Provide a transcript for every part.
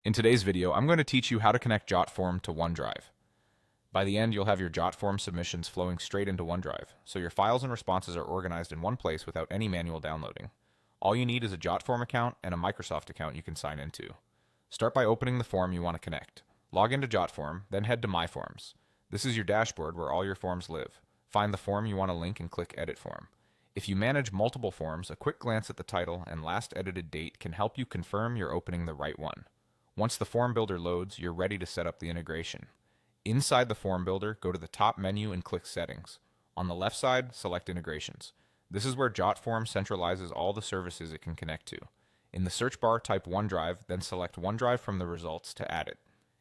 In today's video, I'm going to teach you how to connect Jotform to OneDrive. By the end, you'll have your Jotform submissions flowing straight into OneDrive, so your files and responses are organized in one place without any manual downloading. All you need is a Jotform account and a Microsoft account you can sign into. Start by opening the form you want to connect. Log into Jotform, then head to My Forms. This is your dashboard where all your forms live. Find the form you want to link and click Edit Form. If you manage multiple forms, a quick glance at the title and last edited date can help you confirm you're opening the right one. Once the form builder loads, you're ready to set up the integration. Inside the form builder, go to the top menu and click Settings. On the left side, select Integrations. This is where Jotform centralizes all the services it can connect to. In the search bar, type OneDrive, then select OneDrive from the results to add it.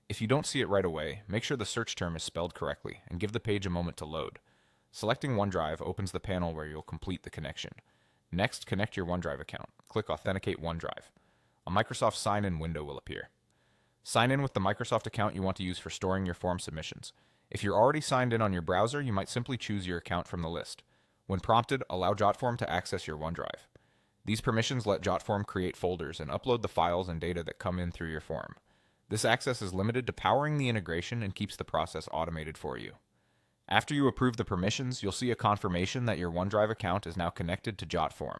If you don't see it right away, make sure the search term is spelled correctly and give the page a moment to load. Selecting OneDrive opens the panel where you'll complete the connection. Next, connect your OneDrive account. Click Authenticate OneDrive. A Microsoft sign-in window will appear. Sign in with the Microsoft account you want to use for storing your form submissions. If you're already signed in on your browser, you might simply choose your account from the list. When prompted, allow Jotform to access your OneDrive. These permissions let Jotform create folders and upload the files and data that come in through your form. This access is limited to powering the integration and keeps the process automated for you. After you approve the permissions, you'll see a confirmation that your OneDrive account is now connected to Jotform.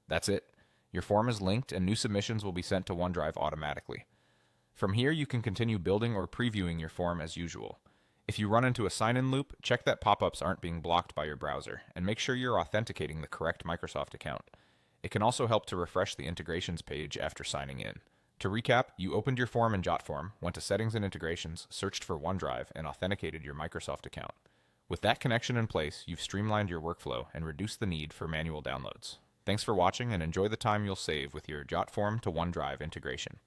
That's it. Your form is linked and new submissions will be sent to OneDrive automatically. From here, you can continue building or previewing your form as usual. If you run into a sign-in loop, check that pop-ups aren't being blocked by your browser, and make sure you're authenticating the correct Microsoft account. It can also help to refresh the integrations page after signing in. To recap, you opened your form in Jotform, went to Settings and Integrations, searched for OneDrive, and authenticated your Microsoft account. With that connection in place, you've streamlined your workflow and reduced the need for manual downloads. Thanks for watching and enjoy the time you'll save with your Jotform to OneDrive integration.